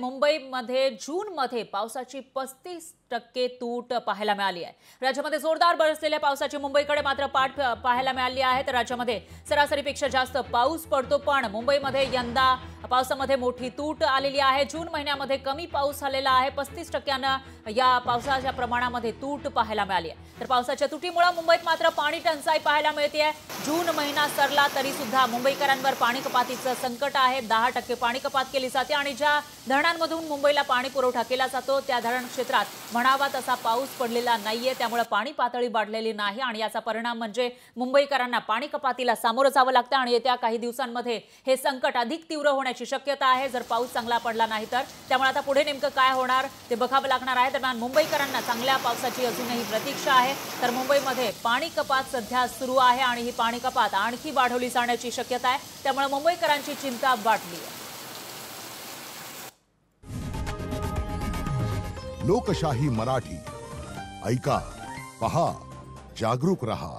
मुंबईमध्ये जूनमध्ये पावसाची 35% तूट पाहायला मिळाली आहे। राज्यामध्ये जोरदार बरसलेल्या पावसाची मुंबईकडे मात्र पाठ पाहायला मिळाली आहे। तर राज्यामध्ये सरासरीपेक्षा जास्त पाऊस पडतो, पण मुंबईमध्ये यंदा पावसामध्ये मोठी तूट आलेली आहे। जून महिन्यामध्ये कमी पाऊस झालेला आहे। 35% या पावसाच्या प्रमाणामध्ये तूट पाहायला मिळाली आहे। तर पावसाच्या तुटीमुळे मुंबईत मात्र पाणी टंचाई पाहायला मिळते आहे। जून महिना सरला तरी सुद्धा मुंबईकरांवर पाणी कपातीचं संकट आहे। 10% पाणी कपात केली जाते आणि ज्या धरणांमधून मुंबईला पाणी पुरवठा केला जातो त्या धरण क्षेत्रात म्हणावा तसा पाऊस पडलेला नाहीये। त्यामुळे पाणी पातळी वाढलेली नाही आणि याचा परिणाम म्हणजे मुंबईकरांना पाणी कपातीला सामोरं जावं लागतं आणि येत्या काही दिवसांमध्ये हे संकट अधिक तीव्र होण्याची शक्यता आहे जर पाऊस चांगला पडला नाही तर। त्यामुळे आता पुढे नेमकं काय होणार ते बघावं लागणार आहे। दरम्यान मुंबईकरांना चांगल्या पावसाची अजूनही प्रतीक्षा आहे। तर मुंबईमध्ये पाणी कपात सध्या सुरू आहे आणि ही पाणी कपात आणखी वाढवली जाण्याची शक्यता आहे। त्यामुळे मुंबईकरांची चिंता वाढली आहे। लोकशाही मराठी ऐका, पहा, जागरूक रहा।